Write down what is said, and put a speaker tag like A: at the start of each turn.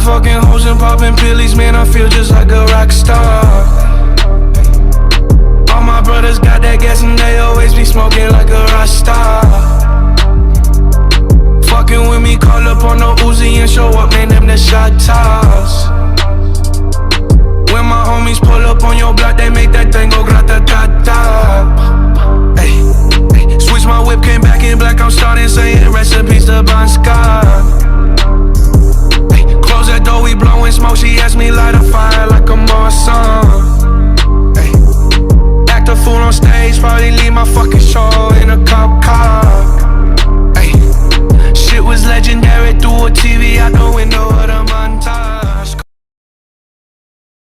A: fucking hoes and popping pillies, man, I feel just like a rock star. All my brothers got that gas and they always be smoking like a rock star. Fucking with me, call up on the Uzi and show up, man, them the shot toss. When my homies pull up on your block, they make that thing go grata-ta-ta. Ay, ay. Switch my whip, came back in black, I'm starting saying recipes to Bon Scott. Ay, close that door, we blowing smoke, she asked me light a fire like a Marsan. Ay, act a fool on stage, probably leave my fucking show in a cop car.